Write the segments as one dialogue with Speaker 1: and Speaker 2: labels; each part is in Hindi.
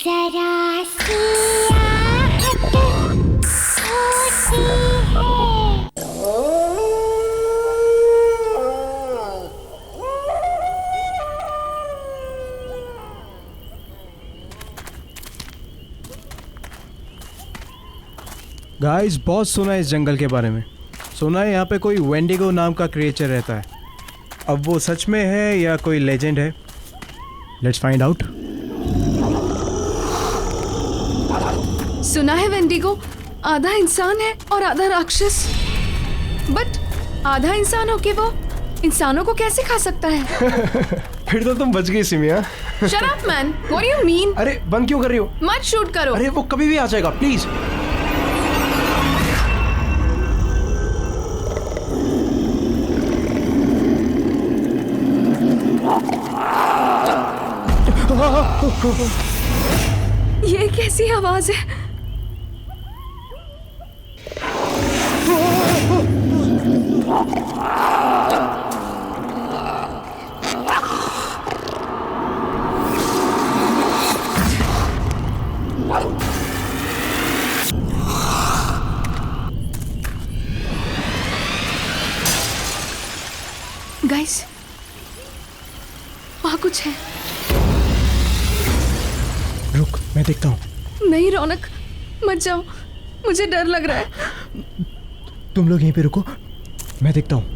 Speaker 1: जरा सी आहट होती
Speaker 2: गाइस, बहुत सुना है इस जंगल के बारे में। सुना है यहाँ पे कोई वेंडिगो नाम का क्रिएचर रहता है। अब वो सच में है या कोई लेजेंड है? Let's find out.
Speaker 3: सुना है वेंडिगो आधा इंसान है और आधा राक्षस। बट आधा इंसान होके वो इंसानों को कैसे खा सकता है?
Speaker 2: फिर तो तुम बच गई सिमिया।
Speaker 3: Shut up man, what do you mean?
Speaker 2: अरे बंद क्यों कर रही हो?
Speaker 3: मत शूट करो।
Speaker 2: अरे वो कभी भी आ जाएगा, प्लीज।
Speaker 3: ये कैसी आवाज है? गाइस, वहाँ कुछ है।
Speaker 2: रुक, मैं देखता हूँ।
Speaker 3: नहीं रौनक, मत जाओ, मुझे डर लग रहा है।
Speaker 2: तुम लोग यहीं पे रुको, मैं देखता हूँ।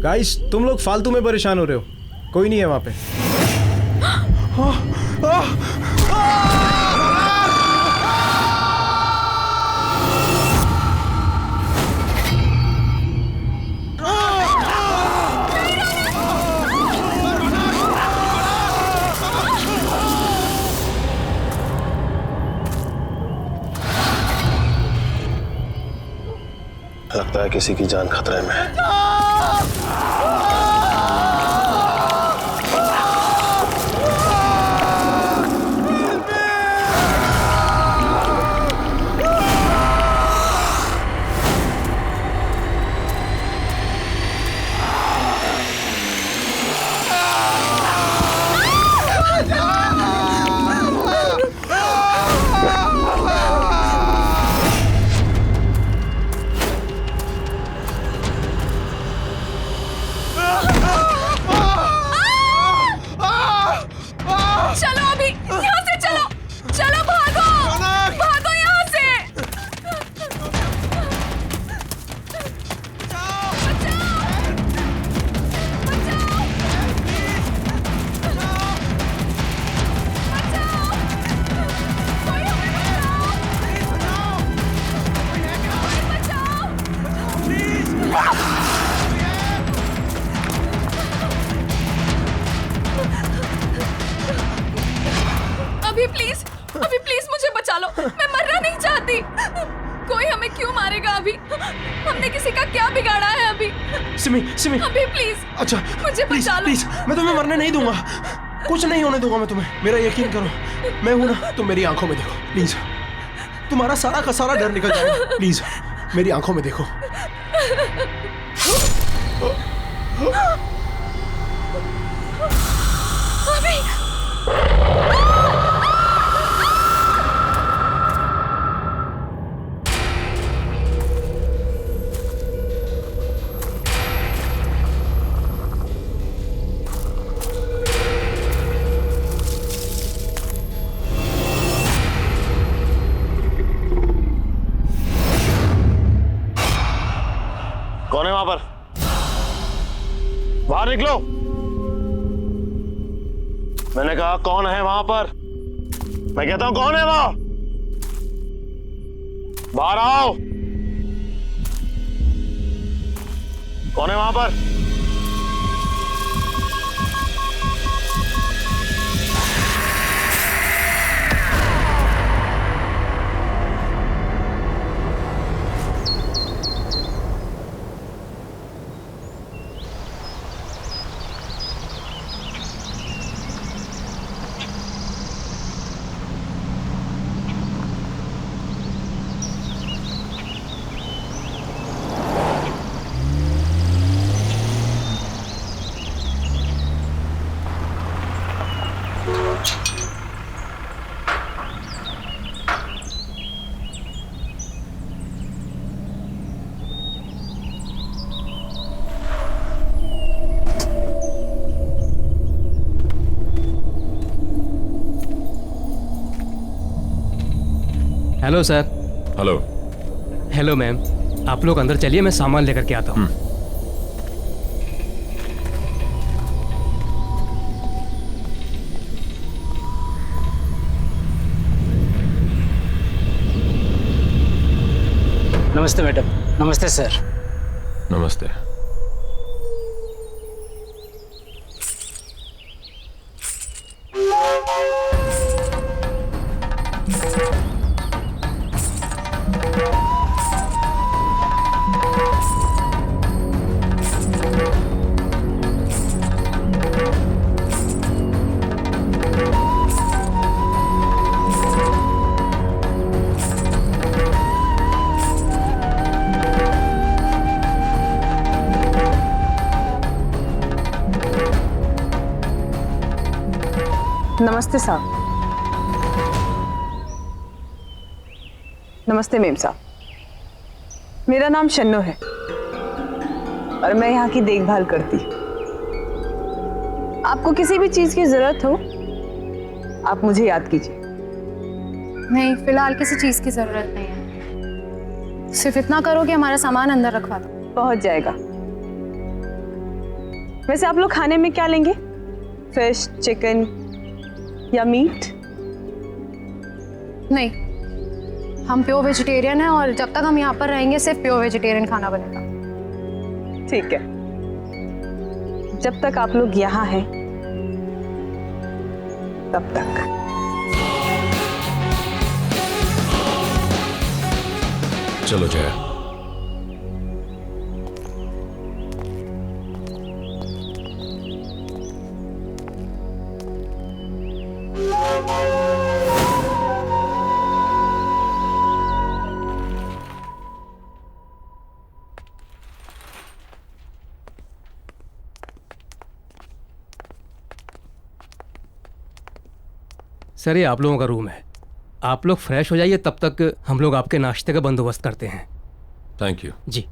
Speaker 2: गाइस, तुम लोग फालतू में परेशान हो रहे हो। कोई नहीं है वहां पे।
Speaker 4: लगता है किसी की जान खतरे में है।
Speaker 3: अभी प्लीज मुझे बचा लो, मैं मरना नहीं चाहती। कोई हमें क्यों मारेगा अभी? हमने किसी का क्या बिगाड़ा है अभी?
Speaker 2: सिमी
Speaker 3: अभी प्लीज,
Speaker 2: अच्छा
Speaker 3: मुझे बचा लो।
Speaker 2: प्लीज, मैं तुम्हें मरने नहीं दूंगा। कुछ नहीं होने दूंगा मैं तुम्हें, मेरा यकीन करो। मैं हूं ना, तुम मेरी आंखों में देखो प्लीज। तुम्हारा सारा का सारा डर निकल जाएगा। प्लीज मेरी आंखों में देखो।
Speaker 3: अभी
Speaker 4: कौन है वहां पर? बाहर निकलो। मैंने कहा कौन है वहां पर? मैं कहता हूं कौन है वहां? बाहर आओ। कौन है वहां पर?
Speaker 5: Hello sir.
Speaker 6: Hello.
Speaker 5: Hello ma'am, आप लोग अंदर चलिए, मैं सामान लेकर के आता हूँ।
Speaker 7: नमस्ते मैडम। नमस्ते सर।
Speaker 6: नमस्ते।
Speaker 8: नमस्ते साहब। नमस्ते मेम साहब, मेरा नाम शन्नो है और मैं यहाँ की देखभाल करती हूँ। आपको किसी भी चीज की जरूरत हो आप मुझे याद कीजिए।
Speaker 9: नहीं, फिलहाल किसी चीज की जरूरत नहीं है। सिर्फ इतना करो कि हमारा सामान अंदर रखवा दो।
Speaker 8: पहुंच जाएगा। वैसे आप लोग खाने में क्या लेंगे? फिश, चिकन या मीट?
Speaker 9: नहीं, हम प्योर वेजिटेरियन हैं और जब तक हम यहाँ पर रहेंगे सिर्फ प्योर वेजिटेरियन खाना बनेगा।
Speaker 8: ठीक है, जब तक आप लोग यहाँ हैं तब तक।
Speaker 6: चलो जया।
Speaker 5: सर, ये आप लोगों का रूम है। आप लोग फ्रेश हो जाइए, तब तक हम लोग आपके नाश्ते का बंदोबस्त करते हैं।
Speaker 6: Thank you.
Speaker 5: जी।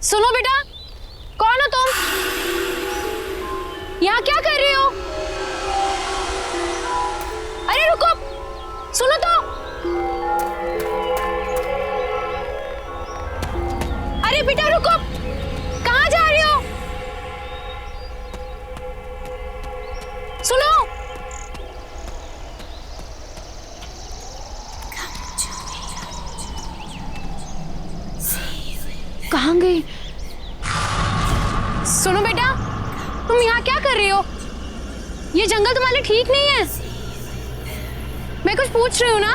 Speaker 9: सुनो बेटा, कौन हो तुम? यहाँ क्या कर रही हो? अरे रुको, सुनो तो। अरे बेटा रुको, कहाँ जा रही हो? सुनो। कहाँ गई? सुनो बेटा, तुम यहाँ क्या कर रही हो? ये जंगल तुम्हारे लिए ठीक नहीं है। मैं कुछ पूछ रही हूँ ना।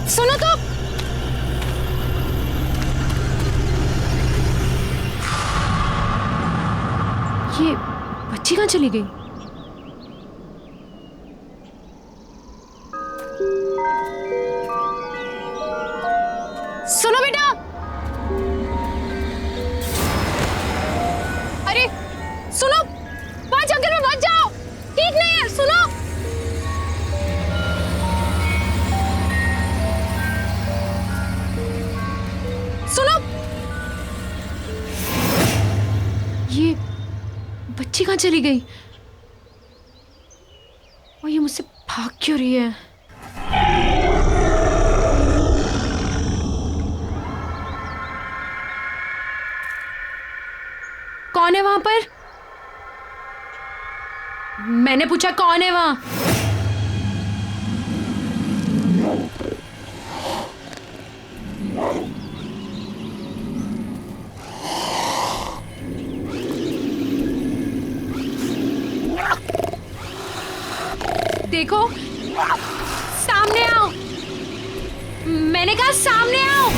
Speaker 9: सुनो तो। ये बच्ची कहाँ चली गई? सुनो बेटा। अरे सुनो, वहां जंगल में मत जाओ, ठीक नहीं है। सुनो। सुनो।
Speaker 3: ये बच्ची कहाँ चली गई? और ये मुझसे भाग क्यों रही है?
Speaker 9: कौन है वहां पर? मैंने पूछा कौन है वहां? देखो, सामने आओ। मैंने कहा सामने आओ।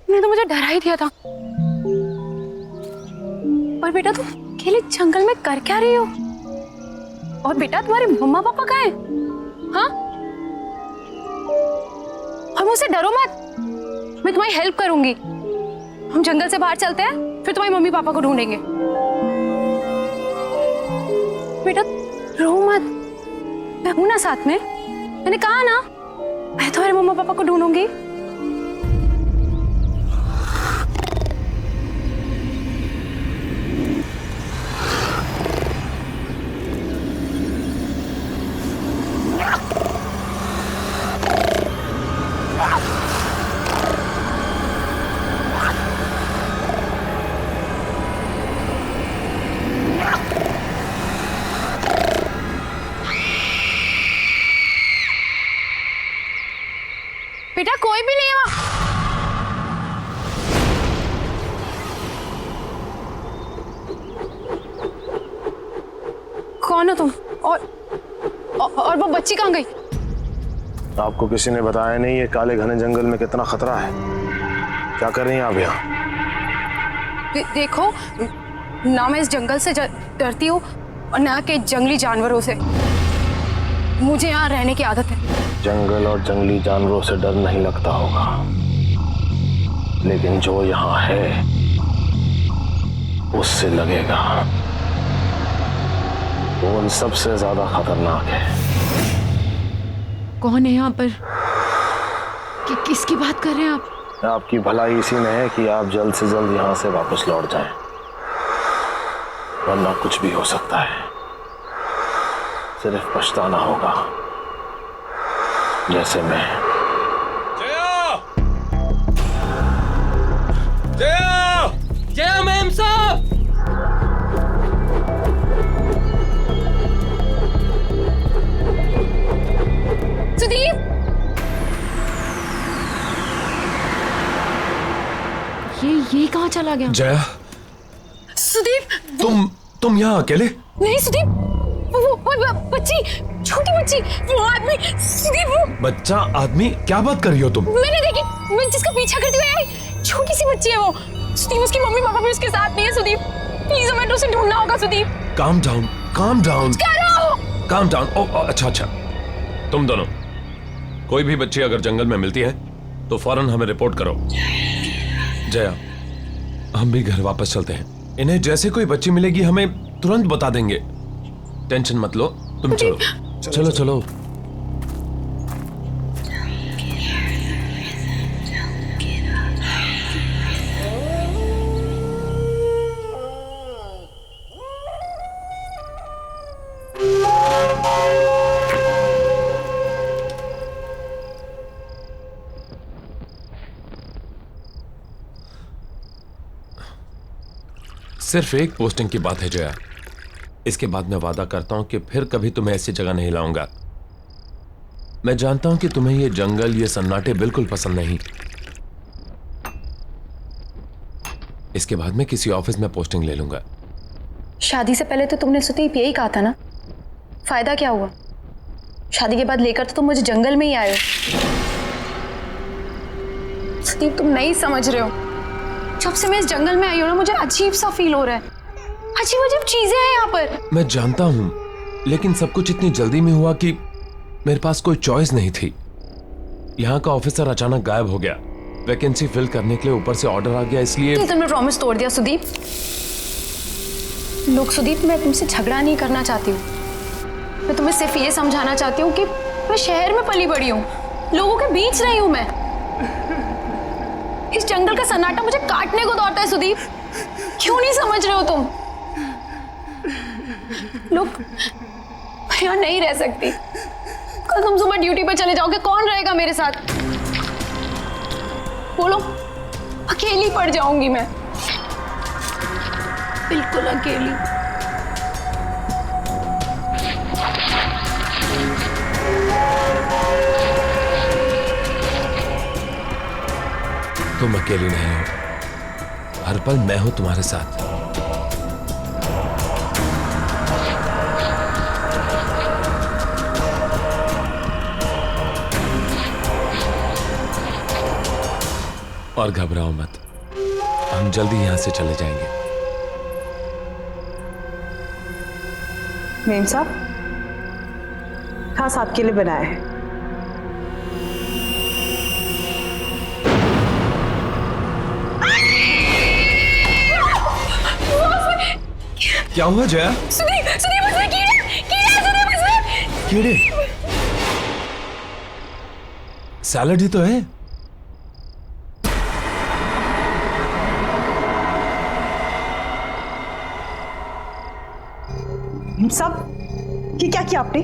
Speaker 9: तो मुझे डरा ही दिया था। और बेटा तुम अकेले जंगल में कर क्या रही हो? और बेटा तुम्हारे मम्मा पापा कहाँ हैं? हाँ? और मुझसे डरो मत, मैं तुम्हारी हेल्प करूंगी। हम जंगल से बाहर चलते हैं, फिर तुम्हारी मम्मी पापा को ढूंढेंगे। बेटा रो मत, मैं हूं ना साथ में। मैंने कहा ना, मैं तुम्हारे मम्मा पापा को ढूंढूंगी। बेटा कोई भी नहीं है वहां। कौन हो तुम? और वो बच्ची कहाँ गई?
Speaker 4: आपको किसी ने बताया नहीं ये काले घने जंगल में कितना खतरा है? क्या कर रही हैं आप यहाँ?
Speaker 9: देखो ना, मैं इस जंगल से डरती हूँ और ना के जंगली जानवरों से। मुझे यहाँ रहने की आदत है।
Speaker 4: जंगल और जंगली जानवरों से डर नहीं लगता होगा, लेकिन जो यहाँ है उससे लगेगा। वो उन सबसे ज्यादा खतरनाक है।
Speaker 9: कौन है यहाँ पर? किसकी बात कर रहे हैं आप?
Speaker 4: आपकी भलाई इसी में है कि आप जल्द से जल्द यहाँ से वापस लौट जाएं, वरना कुछ भी हो सकता है। सिर्फ पछताना होगा, जैसे मैं।
Speaker 5: जया मैम साहब!
Speaker 9: सुदीप! ये कहाँ चला गया?
Speaker 6: जया,
Speaker 9: सुदीप!
Speaker 6: तुम यहाँ अकेले?
Speaker 9: नहीं सुदीप, वो बच्ची, छोटी बच्ची, वो आदमी, सुदीप वो
Speaker 6: बच्चा आदमी? क्या बात कर रही हो तुम?
Speaker 9: मैंने देखी, मैं जिसका पीछा करती हुई आई, छोटी सी बच्ची है वो। सुदीप उसकी मम्मी पापा भी उसके साथ नहीं है। सुदीप प्लीज हमें उसे ढूंढना होगा। Sudeep
Speaker 6: calm down, calm down, calm down. ओ अच्छा, तुम दोनों कोई भी बच्ची अगर जंगल में मिलती है तो फौरन हमें रिपोर्ट करो। जया, हम भी घर वापस चलते हैं। इन्हें जैसे कोई बच्ची मिलेगी हमें तुरंत बता देंगे। टेंशन मत लो, तुम चलो चलो चलो। सिर्फ एक पोस्टिंग की बात है जया, इसके बाद मैं वादा करता हूं कि फिर कभी तुम्हें ऐसी जगह नहीं लाऊंगा। मैं जानता हूं कि तुम्हें ये जंगल, ये सन्नाटे बिल्कुल पसंद नहीं। इसके बाद मैं किसी ऑफिस में पोस्टिंग ले लूंगा।
Speaker 9: शादी से पहले तो तुमने सुदीप यही कहा था ना, फायदा क्या हुआ? शादी के बाद लेकर तो तुम मुझे जंगल में ही आए हो। सुदीप तुम नहीं समझ रहे हो, जब से मैं इस जंगल में आई हूं ना, मुझे अजीब सा फील हो रहा है। अजीब अजीब चीजें हैं यहाँ पर।
Speaker 6: मैं जानता हूं, लेकिन सब कुछ इतनी जल्दी में हुआ कि मेरे पास कोई चॉइस नहीं थी। यहाँ का ऑफिसर अचानक गायब हो गया, वैकेंसी फिल करने के लिए ऊपर से ऑर्डर आ गया, इसलिए
Speaker 9: तुमने प्रॉमिस तोड़ दिया सुदीप। लोग सुदीप, मैं तुमसे झगड़ा नहीं करना चाहती हूँ, मैं तुम्हें सिर्फ ये समझाना चाहती हूँ कि मैं शहर में पली बड़ी हूँ, लोगों के बीच रही हूँ मैं। इस जंगल का सन्नाटा मुझे काटने को दौड़ता है सुदीप, क्यों नहीं समझ रहे हो तुम? लोग मैं यहाँ नहीं रह सकती। कल तुम सुबह ड्यूटी पर चले जाओगे, कौन रहेगा मेरे साथ? बोलो, अकेली पड़ जाऊंगी मैं, बिल्कुल अकेली।
Speaker 6: तुम अकेली नहीं हो, हर पल मैं हूं तुम्हारे साथ। और घबराओ मत, हम जल्दी यहां से चले जाएंगे।
Speaker 8: मेम साहब, खास आपके लिए बनाया है।
Speaker 6: क्या हुआ जया? कीड़े? सैलड ही तो है।
Speaker 8: मेम साहब, ये क्या किया आपने?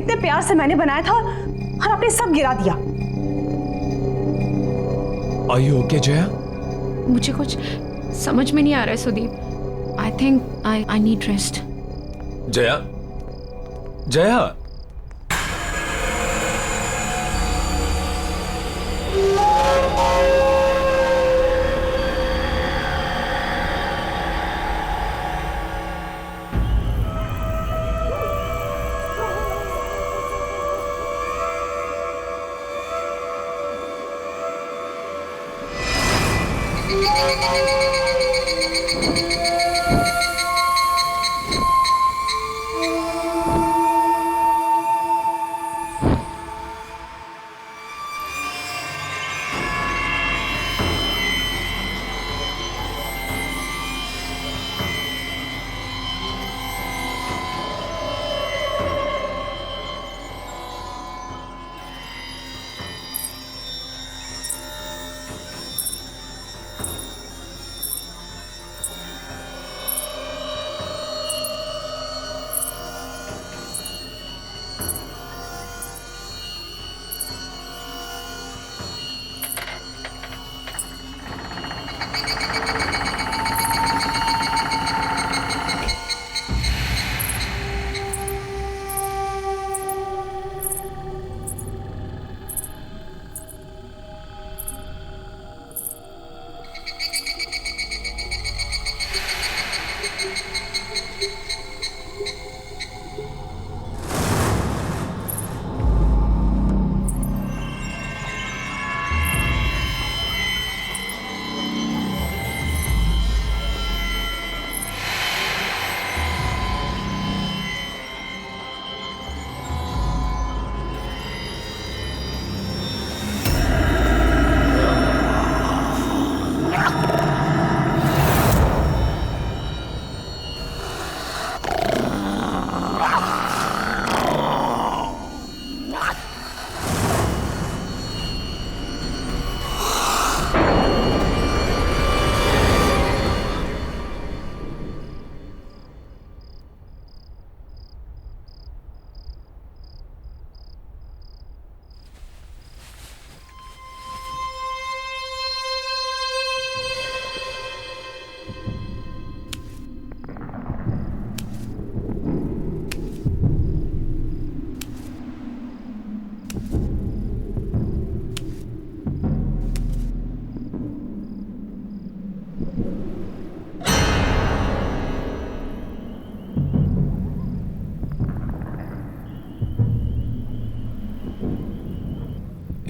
Speaker 8: इतने प्यार से मैंने बनाया था और आपने सब गिरा दिया।
Speaker 6: Are you okay, Jaya?
Speaker 3: मुझे कुछ समझ में नहीं आ रहा है Sudeep. I think I need rest.
Speaker 6: Jaya, Jaya,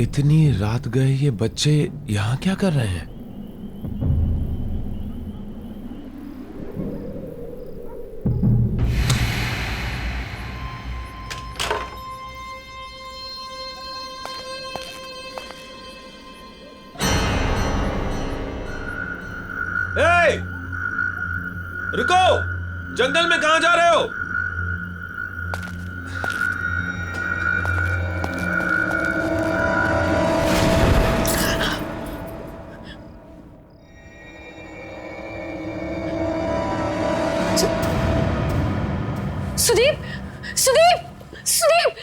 Speaker 6: इतनी रात गए ये बच्चे यहां क्या कर रहे हैं? ए! रुको! जंगल में कहां जा रहे हो?
Speaker 9: सुदीप, सुदीप! सुदीप!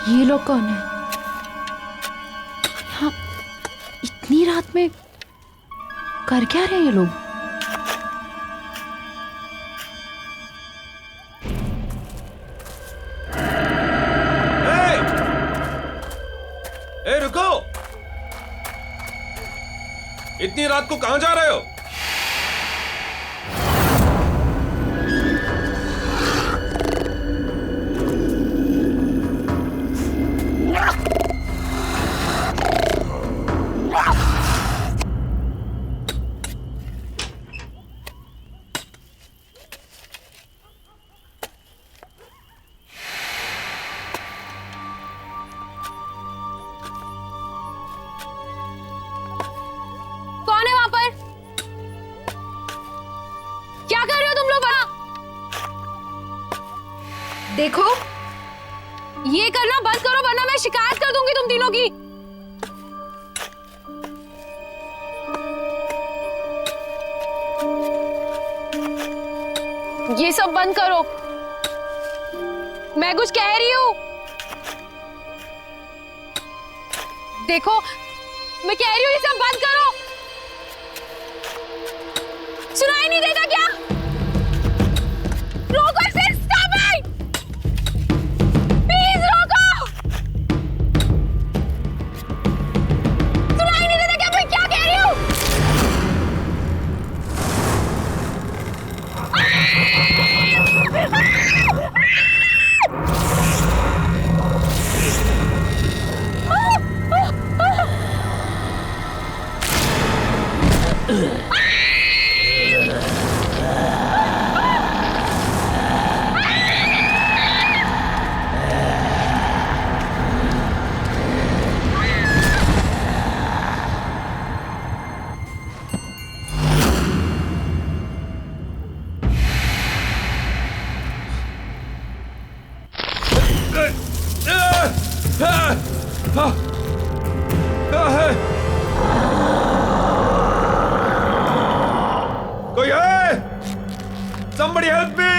Speaker 3: ये लोग कौन है? हाँ, इतनी रात में कर क्या रहे हैं ये लोग?
Speaker 6: ए रुको! इतनी रात को कहां जा रहे हो?
Speaker 9: कौन है वहां पर? क्या कर रहे हो तुम लोग वहां? देखो, ये करना बंद करो वरना मैं शिकायत कर दूंगी तुम तीनों की। ये सब बंद करो, मैं कुछ कह रही हूं। देखो, मैं कह रही हूं ये सब बंद करो। सुनाई नहीं देता क्या? रोको इसे, स्टॉप इट! प्लीज रोको! सुनाई नहीं देता क्या मैं क्या कह रही हूं?
Speaker 6: कोई है? Somebody help me!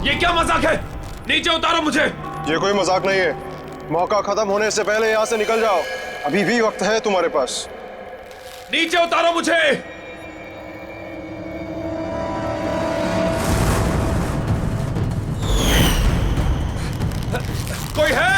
Speaker 6: ये क्या मजाक है? नीचे उतारो मुझे।
Speaker 10: ये कोई मजाक नहीं है। मौका खत्म होने से पहले यहाँ से निकल जाओ। अभी भी वक्त है तुम्हारे पास।
Speaker 6: नीचे उतारो मुझे। कोई है?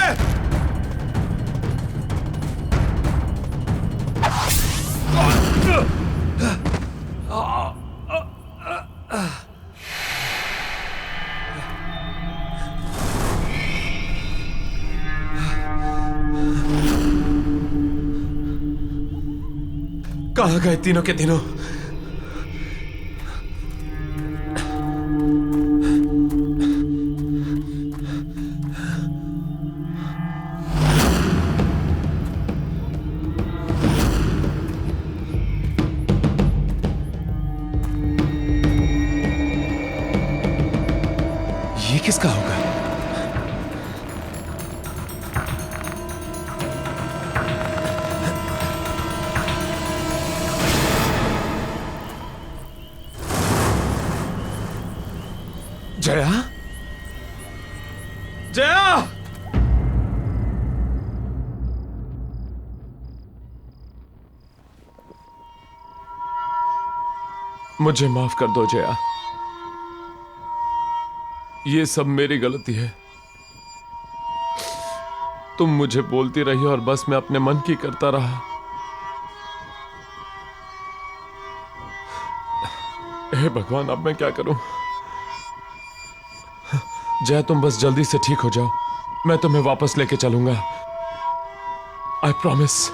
Speaker 6: कहाँ गए तीनों के तीनों? ये किसका होगा? जया? जया! मुझे माफ कर दो जया। ये सब मेरी गलती है। तुम मुझे बोलती रही और बस मैं अपने मन की करता रहा। हे भगवान, अब मैं क्या करूं? जय, तुम बस जल्दी से ठीक हो जाओ, मैं तुम्हें वापस लेके चलूंगा। I promise.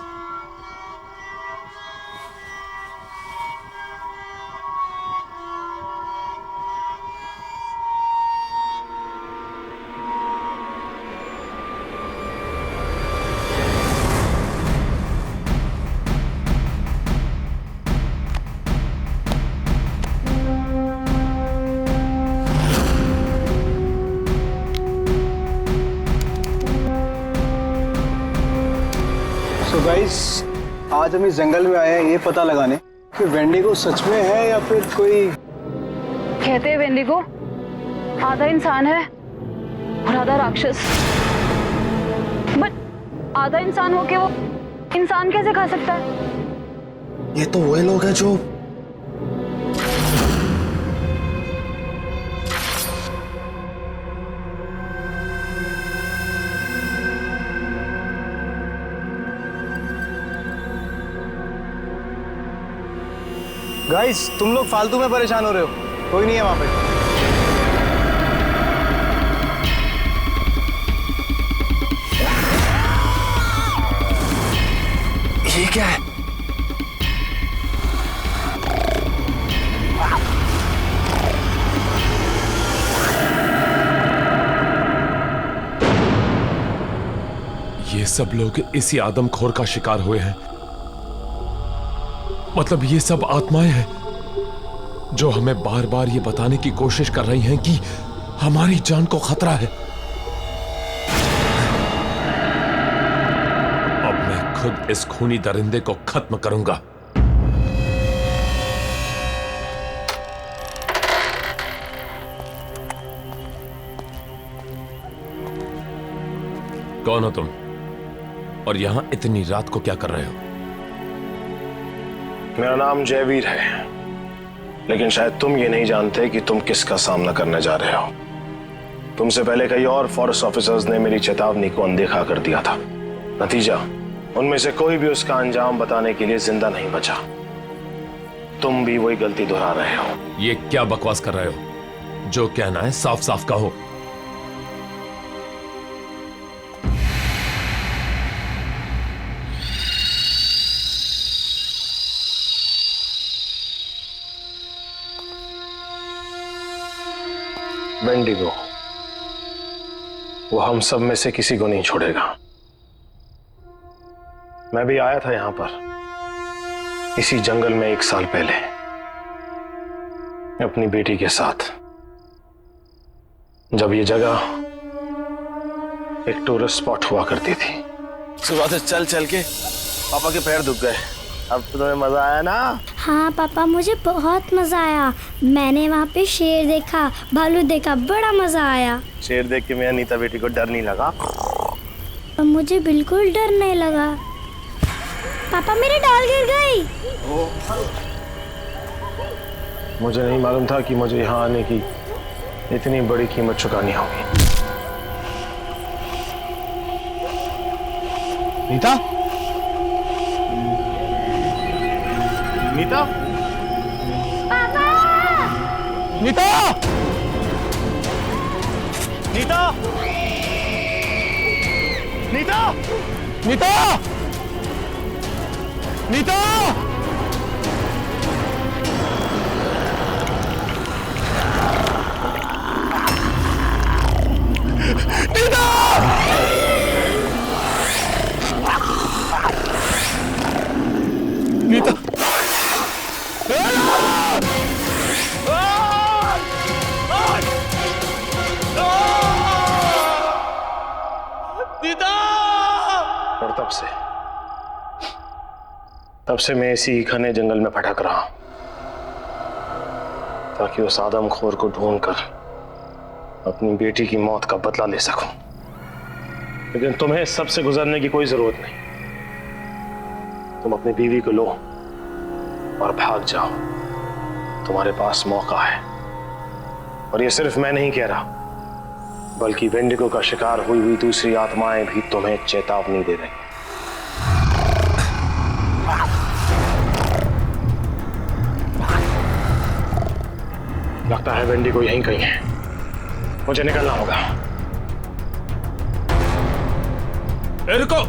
Speaker 10: गाइस, आज हम इस जंगल में आए हैं ये पता लगाने कि वेंडिगो सच में है या फिर कोई।
Speaker 8: कहते हैं वेंडिगो आधा इंसान है और आधा राक्षस। बट आधा इंसान होके वो इंसान कैसे खा सकता है?
Speaker 4: ये तो वही लोग हैं जो
Speaker 10: गाइस, तुम लोग फालतू में परेशान हो रहे हो, कोई नहीं है वहां पे।
Speaker 4: ये क्या है?
Speaker 6: ये सब लोग इसी आदमखोर का शिकार हुए हैं। मतलब ये सब आत्माएं हैं जो हमें बार बार ये बताने की कोशिश कर रही हैं कि हमारी जान को खतरा है। अब मैं खुद इस खूनी दरिंदे को खत्म करूंगा। कौन हो तुम और यहां इतनी रात को क्या कर रहे हो?
Speaker 4: मेरा नाम जयवीर है, लेकिन शायद तुम ये नहीं जानते कि तुम किसका सामना करने जा रहे हो। तुमसे पहले कई और फॉरेस्ट ऑफिसर्स ने मेरी चेतावनी को अनदेखा कर दिया था। नतीजा, उनमें से कोई भी उसका अंजाम बताने के लिए जिंदा नहीं बचा। तुम भी वही गलती दोहरा रहे हो।
Speaker 6: ये क्या बकवास कर रहे हो? जो कहना है साफ साफ कहो।
Speaker 4: वेंडिगो, वो हम सब में से किसी को नहीं छोड़ेगा। मैं भी आया था यहां पर इसी जंगल में 1 साल पहले अपनी बेटी के साथ, जब ये जगह एक टूरिस्ट स्पॉट हुआ करती थी। सुबह से चल चल के पापा के पैर दुख गए। अब तो तुम्हें मजा आया ना?
Speaker 1: हाँ पापा, मुझे बहुत मजा आया। मैंने वहाँ पे शेर देखा, भालू देखा, बड़ा मजा आया।
Speaker 4: शेर देख के मेरा नीता बेटी को डर नहीं लगा?
Speaker 1: मुझे बिल्कुल डर नहीं लगा। पापा, मेरी डाल गिर गई।
Speaker 4: मुझे नहीं मालूम था कि मुझे यहाँ आने की इतनी बड़ी कीमत चुकानी होगी। नीता? नीता?
Speaker 1: पापा!
Speaker 4: नीता! नीता! नीता! नीता! नीता! नीता! और तब से मैं इसी घने जंगल में भटक रहा हूं, ताकि उस आदमखोर को ढूंढकर अपनी बेटी की मौत का बदला ले सकूं। लेकिन तुम्हें सबसे गुजरने की कोई जरूरत नहीं। तुम अपनी बीवी को लो और भाग जाओ। तुम्हारे पास मौका है। और ये सिर्फ मैं नहीं कह रहा, बल्कि वेंडिगो का शिकार हुई हुई दूसरी आत्माएं भी तुम्हें चेतावनी दे रही हैं। लगता है वेंडी को यहीं कहीं है। मुझे निकलना होगा।
Speaker 6: रुको!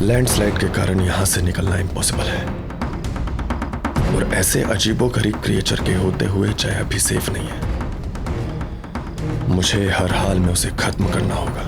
Speaker 10: लैंडस्लाइड के कारण यहां से निकलना इम्पॉसिबल है, और ऐसे अजीबोगरीब क्रिएचर के होते हुए जया भी सेफ नहीं है। मुझे हर हाल में उसे खत्म करना होगा।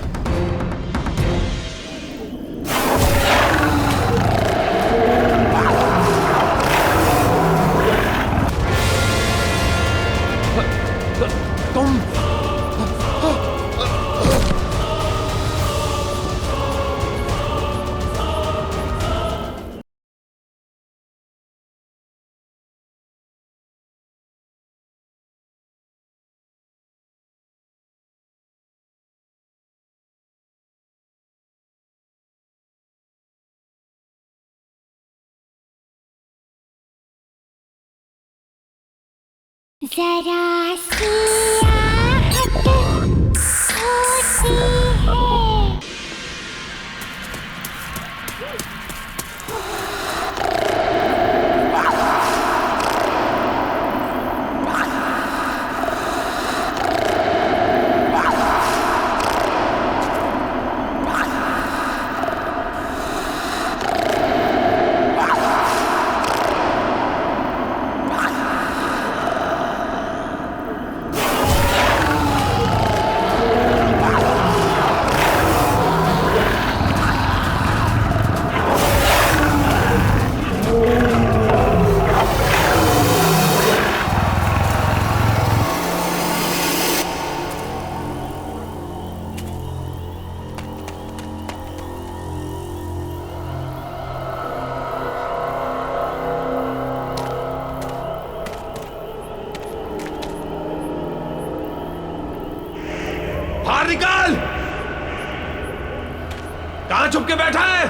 Speaker 1: जरा सी आहट होती है।
Speaker 6: बाहर निकाल! कहां छुप के बैठा है?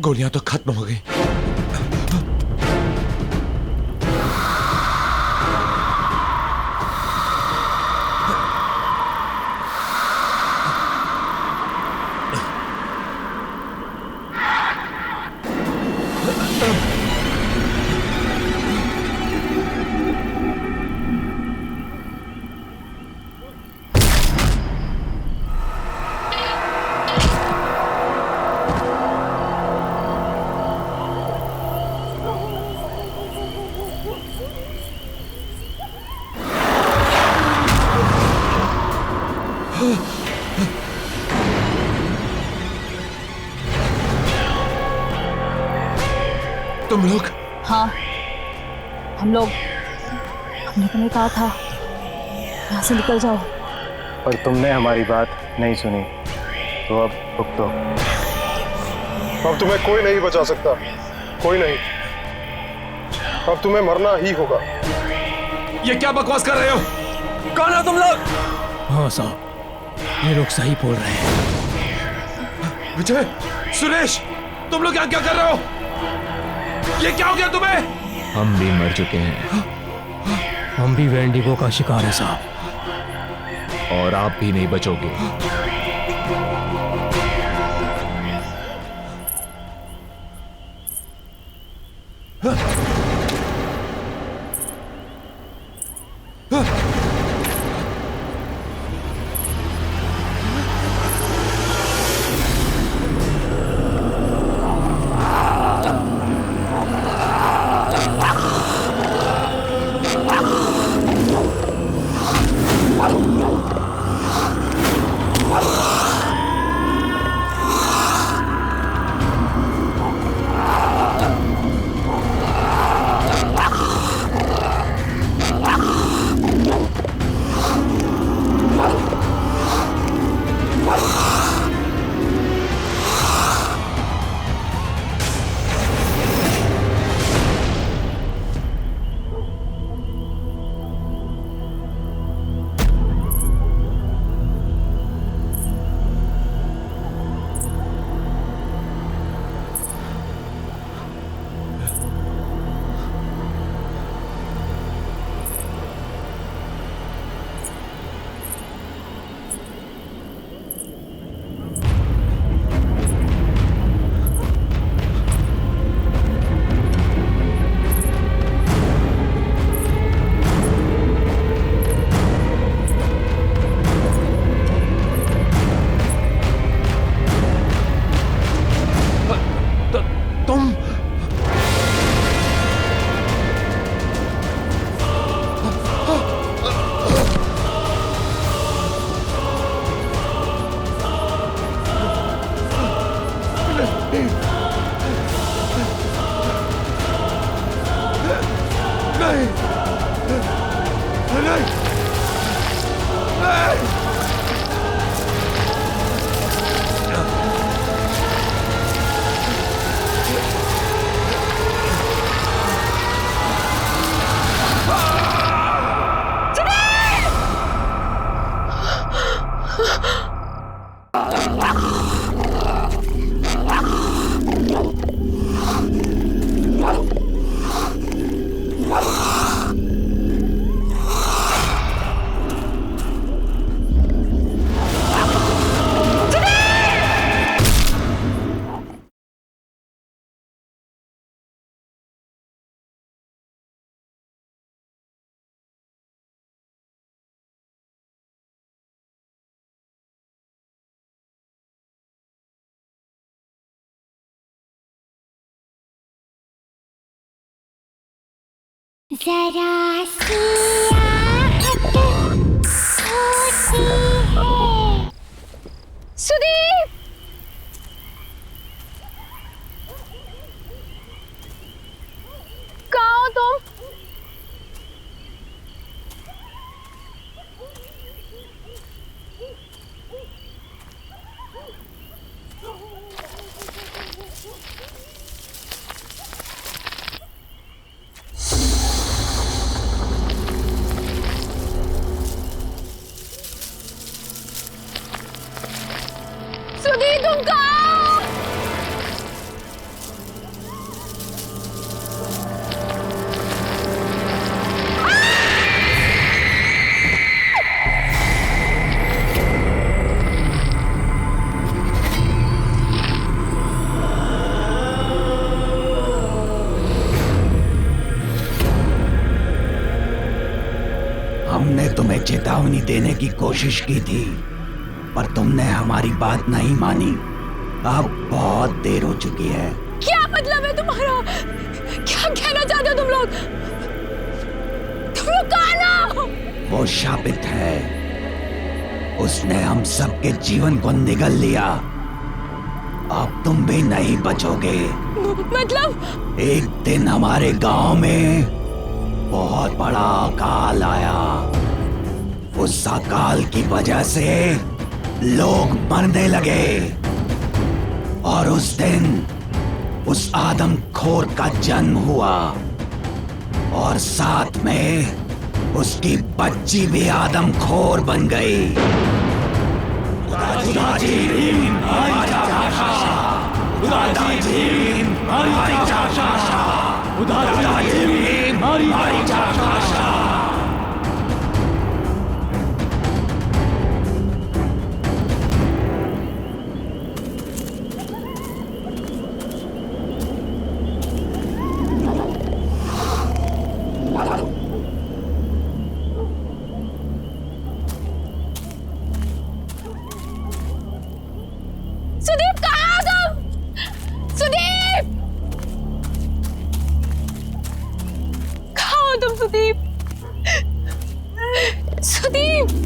Speaker 6: गोलियां तो खत्म हो गई। तुम लोग?
Speaker 9: हाँ, हमने तुम्हें कहा था यहाँ से निकल जाओ,
Speaker 4: पर तुमने हमारी बात नहीं सुनी, तो अब भुगतो।
Speaker 10: अब तुम्हें कोई नहीं बचा सकता, कोई नहीं। अब तुम्हें मरना ही होगा।
Speaker 6: ये क्या बकवास कर रहे हो? कौन हो तुम लोग?
Speaker 5: हाँ साहब, ये लोग सही बोल रहे हैं।
Speaker 6: विजय, सुरेश, तुम लोग यहाँ क्या कर रहे हो? ये क्या हो गया तुम्हें?
Speaker 11: हम भी मर चुके हैं।
Speaker 5: हम भी वेंडिगो का शिकार है साहब।
Speaker 11: और आप भी नहीं बचोगे।
Speaker 1: जरा सी आहट होती है।
Speaker 9: सुदीप! कहाँ हो तुम? सुदीप तुम कहाँ हो?
Speaker 12: हमने तुम्हें चेतावनी देने की कोशिश की थी, पर तुमने हमारी बात नहीं मानी। अब बहुत देर हो चुकी है।
Speaker 9: क्या मतलब है तुम्हारा? क्या कहना चाहते हो तुम लोग? तुम लोग कहाँ ना?
Speaker 12: वो शापित है, उसने हम सबके जीवन को निगल लिया। अब तुम भी नहीं बचोगे।
Speaker 9: मतलब?
Speaker 12: एक दिन हमारे गांव में बहुत बड़ा अकाल आया। उस अकाल की वजह से लोग मरने लगे, और उस दिन उस आदमखोर का जन्म हुआ, और साथ में उसकी बच्ची भी आदमखोर बन गई।
Speaker 9: सुदीप कहाँ हो तुम? सुदीप! कहाँ हो तुम सुदीप? सुदीप!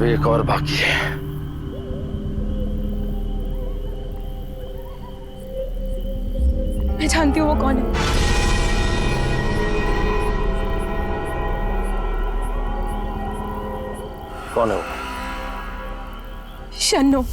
Speaker 4: एक और बाकी है।
Speaker 8: मैं जानती हूँ वो कौन है।
Speaker 4: कौन है वो?
Speaker 8: शन्नो।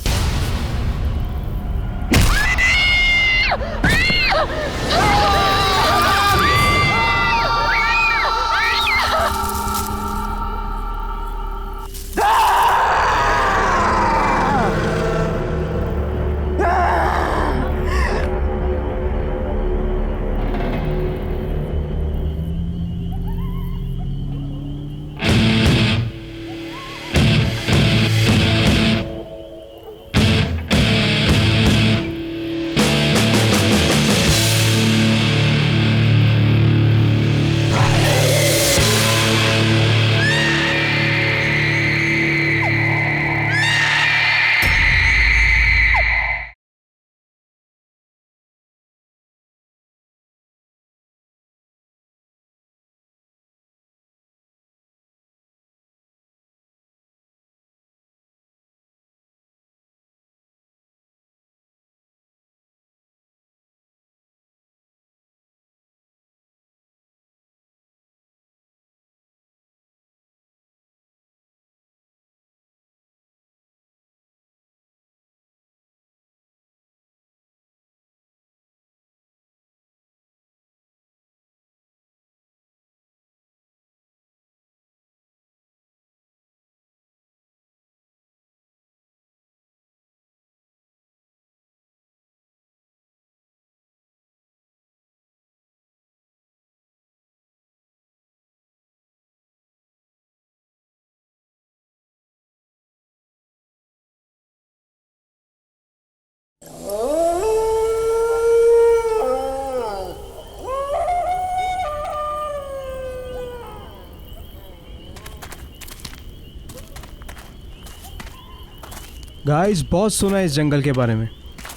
Speaker 2: गाइस बहुत सुना है इस जंगल के बारे में।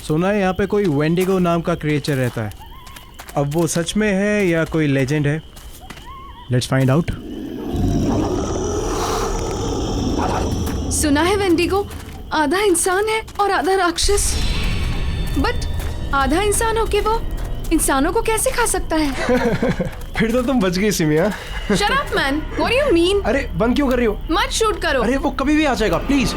Speaker 2: सुना है यहाँ पे कोई वेंडिगो नाम का क्रिएचर रहता है। अब वो सच में है या कोई लेजेंड है? Let's find out.
Speaker 3: सुना है वेंडिगो आधा इंसान है और आधा राक्षस। बट आधा इंसान होके वो इंसानों को कैसे खा सकता है?
Speaker 2: फिर तो तुम बच गई सिमिया।
Speaker 3: Shut up man, what do you mean?
Speaker 2: अरे बंद क्यों कर रही हो?
Speaker 3: मत शूट करो।
Speaker 2: अरे वो कभी भी आ जाएगा, प्लीज।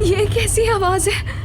Speaker 3: ये कैसी आवाज है?